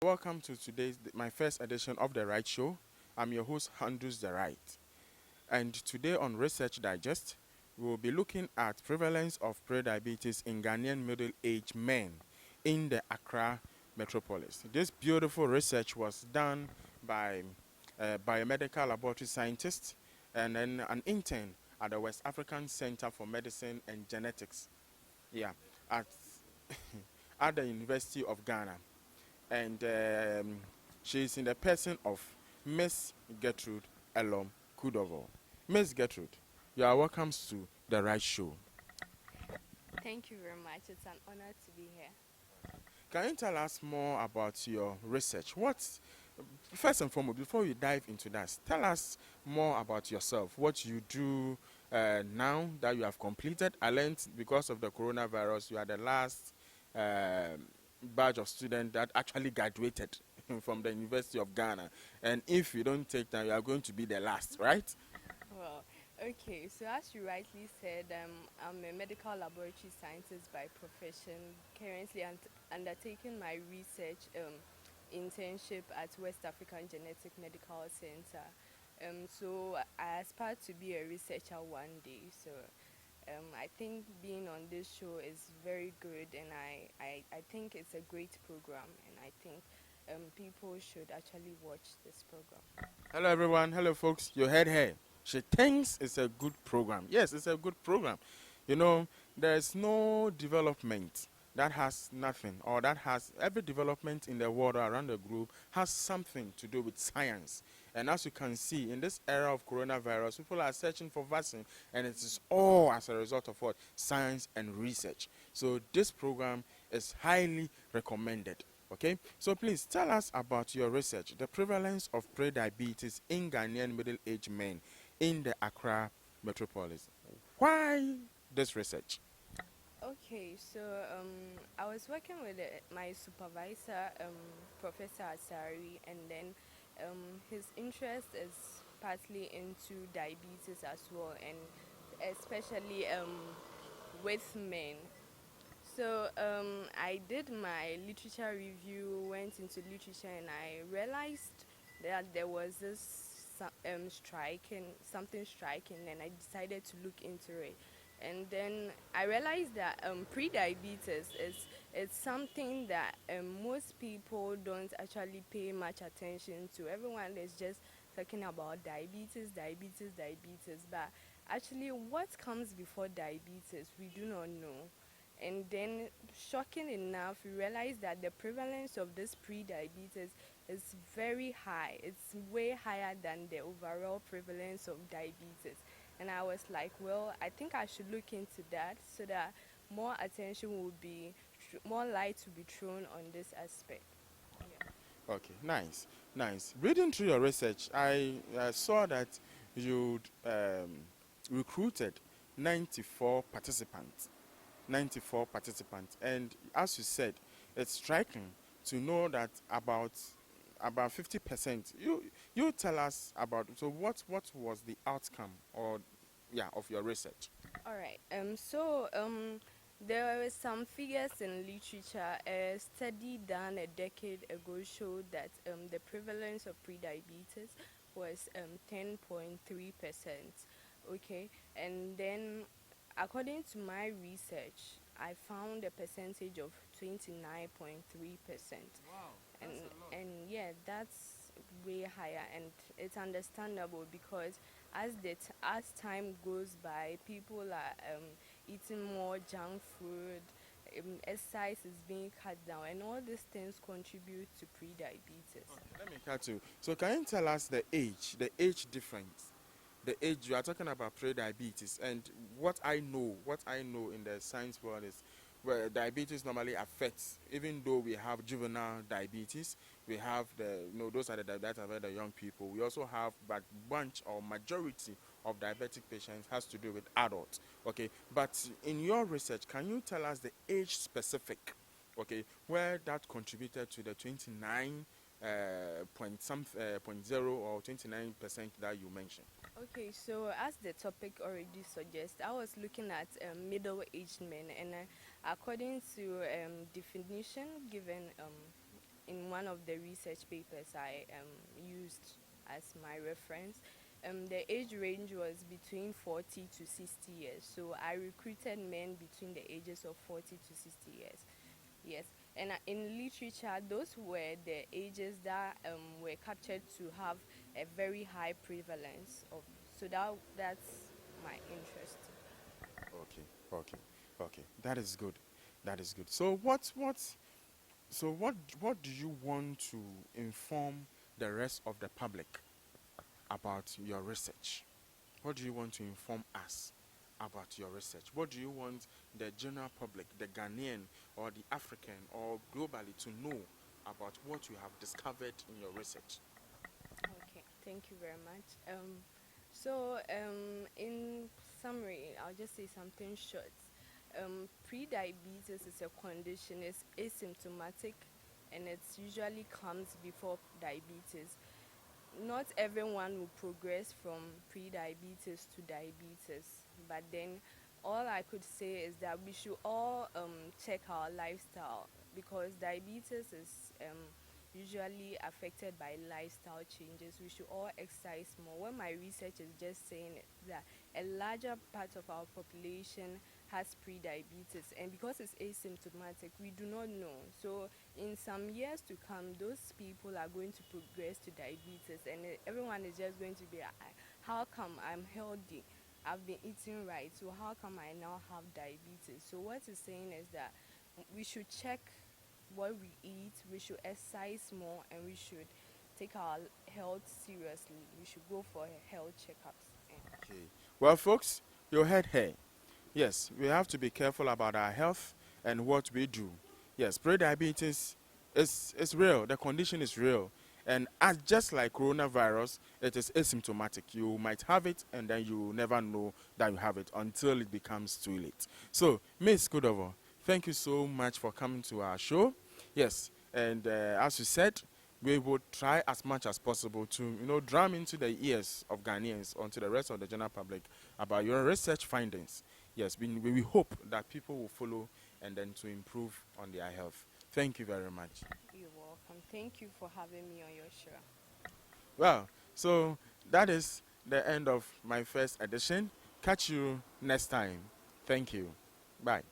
Welcome to my first edition of The Right Show. I'm your host, Handus The Right. And today on Research Digest, we will be looking at prevalence of prediabetes in Ghanaian middle-aged men in the Accra metropolis. This beautiful research was done by biomedical laboratory scientists and then an intern at the West African Center for Medicine and Genetics, yeah, at, at the University of Ghana. And she's in the person of Miss Gertrude Elom Kudovo. Miss Gertrude, you are welcome to The Right Show. Thank you very much. It's an honor to be here. Can you tell us more about your research? First and foremost, before we dive into that, tell us more about yourself, what you do now that you have completed. I learned because of the coronavirus, you are the last batch of students that actually graduated from the University of Ghana. And if you don't take time, you are going to be the last, right? Well, okay, so as you rightly said, I'm a medical laboratory scientist by profession, currently undertaking my research internship at West African Genetic Medical Center. So I aspire to be a researcher one day. So I think being on this show is very good, and I think it's a great program, and I think people should actually watch this program. Hello, everyone. Hello, folks. You heard her. She thinks it's a good program. Yes, it's a good program. You know, there's no development that has nothing, or that has every development in the world or around the globe has something to do with science. And as you can see, in this era of coronavirus, people are searching for vaccine, and it is all as a result of what? Science and research. So this program is highly recommended. Okay, so please tell us about your research, the prevalence of prediabetes in Ghanaian middle-aged men in the Accra metropolis. Why this research? Okay, so I was working with my supervisor, Professor Asari, and then his interest is partly into diabetes as well, and especially with men. So I did my literature review, went into literature, and I realized that there was something striking, and I decided to look into it. And then I realized that pre-diabetes is it's something that most people don't actually pay much attention to. Everyone is just talking about diabetes, diabetes, diabetes, but actually what comes before diabetes, we do not know. And then, shocking enough, we realized that the prevalence of this pre-diabetes is very high. It's way higher than the overall prevalence of diabetes. And I was like, well, I think I should look into that so that more attention will be, more light will be thrown on this aspect. Yeah. Okay, nice, nice. Reading through your research, I saw that you recruited 94 participants. 94 participants, and as you said, it's striking to know that about 50%. You tell us about, so what was the outcome or of your research? All right. There were some figures in literature. A study done a decade ago showed that the prevalence of prediabetes was 10.3%. Okay, and then according to my research, I found a percentage of 29.3%, Wow, and that's a lot. yeah, that's way higher, and it's understandable because as time goes by, people are eating more junk food, exercise is being cut down, and all these things contribute to pre-diabetes. Okay, let me cut you. So can you tell us the age difference? The age you are talking about pre-diabetes, and what I know in the science world is where diabetes normally affects, even though we have juvenile diabetes, we have those are the diabetes that affect the young people. We also have, but bunch or majority of diabetic patients has to do with adults. Okay, but in your research, can you tell us the age specific? Okay, where that contributed to the 29 point zero or 29% that you mentioned. Okay, so as the topic already suggests, I was looking at middle-aged men, and according to definition given in one of the research papers I used as my reference, the age range was between 40 to 60 years. So I recruited men between the ages of 40 to 60 years. Yes, and in literature, those were the ages that were captured to have a very high prevalence of. So that's my interest. Okay, okay, okay. That is good. That is good. So what do you want to inform the rest of the public about your research? What do you want to inform us about your research? What do you want the general public, the Ghanaian or the African or globally to know about what you have discovered in your research? Okay, thank you very much. In summary, I'll just say something short. Pre-diabetes is a condition, it's asymptomatic, and it usually comes before diabetes. Not everyone will progress from pre-diabetes to diabetes, but then all I could say is that we should all check our lifestyle, because diabetes is usually affected by lifestyle changes. We should all exercise more. What my research is just saying is that a larger part of our population has pre-diabetes, and because it's asymptomatic, we do not know. So in some years to come, those people are going to progress to diabetes, and everyone is just going to be, how come I'm healthy? I've been eating right, so how come I now have diabetes? So what it's saying is that we should check what we eat, we should exercise more, and we should take our health seriously. We should go for health checkups. Okay. Well, folks, you heard her. Yes, we have to be careful about our health and what we do. Yes, pre-diabetes is real. The condition is real. And as just like coronavirus, it is asymptomatic. You might have it and then you never know that you have it until it becomes too late. So, Miss Kudovo, thank you so much for coming to our show. Yes, and as you said, we would try as much as possible to, drum into the ears of Ghanaians or to the rest of the general public about your research findings. Yes, we hope that people will follow and then to improve on their health. Thank you very much. You're welcome. Thank you for having me on your show. Well, so that is the end of my first edition. Catch you next time. Thank you. Bye.